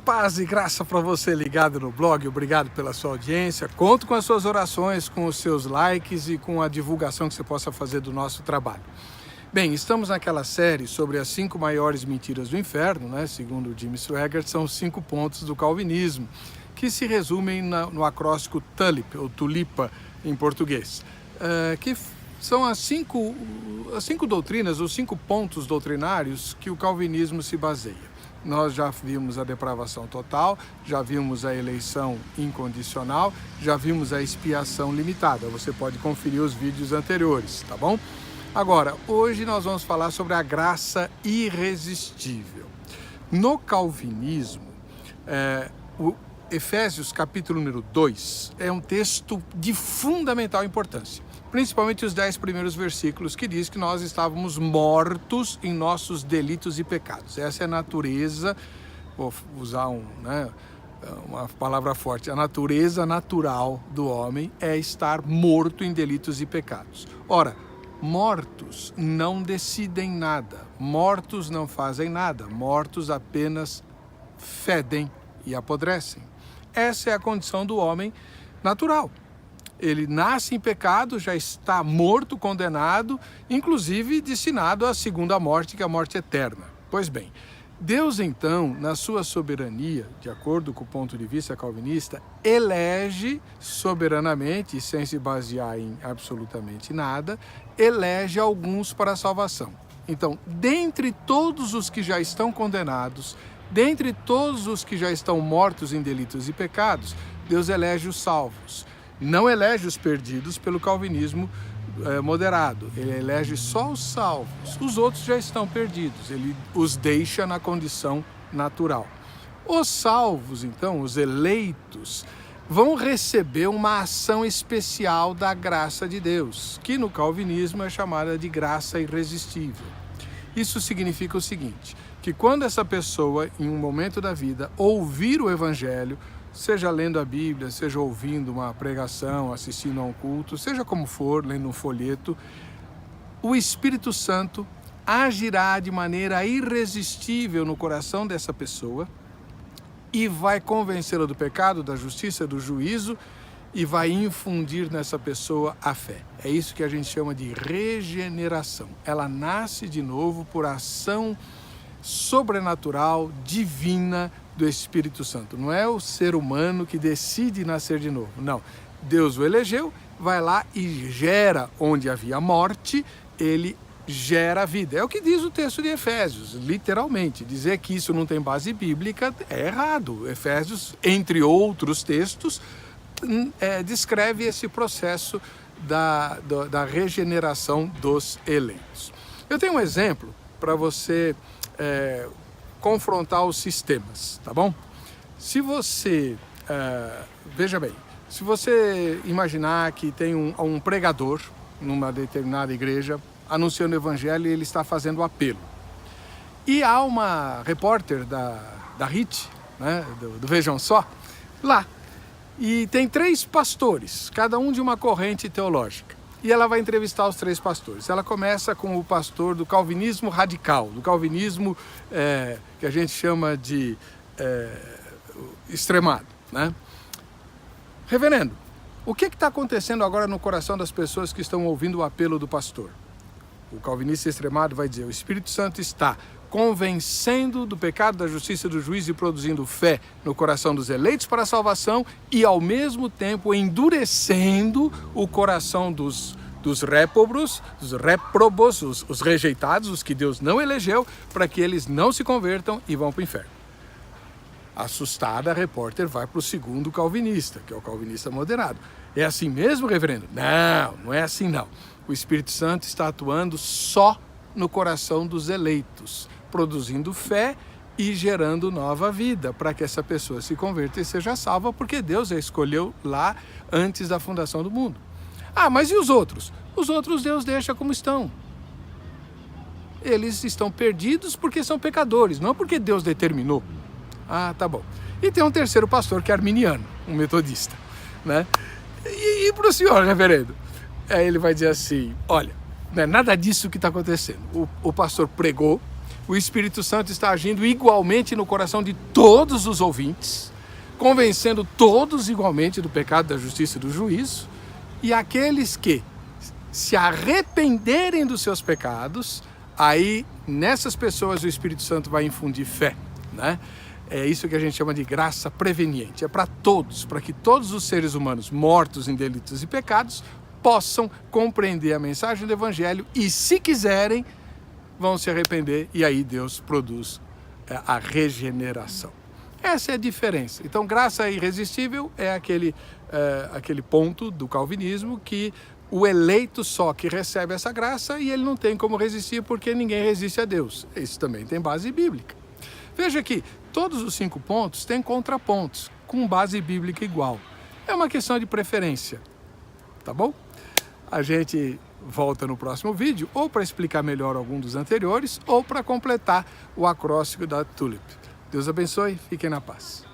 Paz e graça para você ligado no blog, obrigado pela sua audiência. Conto com as suas orações, com os seus likes e com a divulgação que você possa fazer do nosso trabalho. Bem, estamos naquela série sobre as 5 maiores mentiras do inferno, né? Segundo Jim Swaggart, são 5 pontos do calvinismo, que se resumem no acróstico TULIP, ou tulipa em português, que são as 5 doutrinas, os 5 pontos doutrinários que o calvinismo se baseia. Nós já vimos a depravação total, já vimos a eleição incondicional, já vimos a expiação limitada. Você pode conferir os vídeos anteriores, tá bom? Agora, hoje nós vamos falar sobre a graça irresistível. No calvinismo, o Efésios capítulo número 2 é um texto de fundamental importância. Principalmente os 10 primeiros versículos, que diz que nós estávamos mortos em nossos delitos e pecados. Essa é a natureza, vou usar uma palavra forte, a natureza natural do homem é estar morto em delitos e pecados. Ora, mortos não decidem nada, mortos não fazem nada, mortos apenas fedem e apodrecem. Essa é a condição do homem natural. Ele nasce em pecado, já está morto, condenado, inclusive destinado à segunda morte, que é a morte eterna. Pois bem, Deus então, na sua soberania, de acordo com o ponto de vista calvinista, elege soberanamente, sem se basear em absolutamente nada, elege alguns para a salvação. Então, dentre todos os que já estão condenados, dentre todos os que já estão mortos em delitos e pecados, Deus elege os salvos. Não elege os perdidos pelo calvinismo moderado, ele elege só os salvos, os outros já estão perdidos, ele os deixa na condição natural. Os salvos, então, os eleitos, vão receber uma ação especial da graça de Deus, que no calvinismo é chamada de graça irresistível. Isso significa o seguinte, que quando essa pessoa, em um momento da vida, ouvir o evangelho, seja lendo a Bíblia, seja ouvindo uma pregação, assistindo a um culto, seja como for, lendo um folheto, o Espírito Santo agirá de maneira irresistível no coração dessa pessoa e vai convencê-la do pecado, da justiça, do juízo e vai infundir nessa pessoa a fé. É isso que a gente chama de regeneração. Ela nasce de novo por ação sobrenatural, divina, do Espírito Santo. Não é o ser humano que decide nascer de novo, não. Deus o elegeu, vai lá e gera onde havia morte, ele gera a vida. É o que diz o texto de Efésios, literalmente. Dizer que isso não tem base bíblica é errado. Efésios, entre outros textos, descreve esse processo da regeneração dos eleitos. Eu tenho um exemplo para você confrontar os sistemas, tá bom? Se você, veja bem, se você imaginar que tem um pregador numa determinada igreja anunciando o evangelho e ele está fazendo apelo. E há uma repórter da HIT, né, do Vejam Só, lá. E tem 3 pastores, cada um de uma corrente teológica. E ela vai entrevistar os 3 pastores. Ela começa com o pastor do calvinismo radical, do calvinismo que a gente chama de extremado, né? Reverendo, o que está acontecendo agora no coração das pessoas que estão ouvindo o apelo do pastor? O calvinista extremado vai dizer, o Espírito Santo está convencendo do pecado, da justiça, do juízo e produzindo fé no coração dos eleitos para a salvação e, ao mesmo tempo, endurecendo o coração dos réprobos, os rejeitados, os que Deus não elegeu, para que eles não se convertam e vão para o inferno. Assustada, a repórter vai para o segundo calvinista, que é o calvinista moderado. É assim mesmo, reverendo? Não, não é assim não. O Espírito Santo está atuando só no coração dos eleitos, produzindo fé e gerando nova vida, para que essa pessoa se converta e seja salva, porque Deus a escolheu lá antes da fundação do mundo. Ah, mas e os outros? Os outros Deus deixa como estão. Eles estão perdidos porque são pecadores, não porque Deus determinou. Ah, tá bom. E tem um terceiro pastor que é arminiano, um metodista, né? E para o senhor, reverendo? Aí ele vai dizer assim, olha, Não é nada disso que está acontecendo. O pastor pregou, o Espírito Santo está agindo igualmente no coração de todos os ouvintes, convencendo todos igualmente do pecado, da justiça e do juízo, e aqueles que se arrependerem dos seus pecados, aí nessas pessoas o Espírito Santo vai infundir fé, né? É isso que a gente chama de graça preveniente. É para todos, para que todos os seres humanos mortos em delitos e pecados possam compreender a mensagem do Evangelho e, se quiserem, vão se arrepender e aí Deus produz a regeneração. Essa é a diferença. Então, graça irresistível é aquele ponto do calvinismo que o eleito só que recebe essa graça e ele não tem como resistir porque ninguém resiste a Deus. Isso também tem base bíblica. Veja que todos os 5 pontos têm contrapontos, com base bíblica igual. É uma questão de preferência, tá bom? A gente volta no próximo vídeo, ou para explicar melhor algum dos anteriores, ou para completar o acróstico da TULIP. Deus abençoe, fiquem na paz.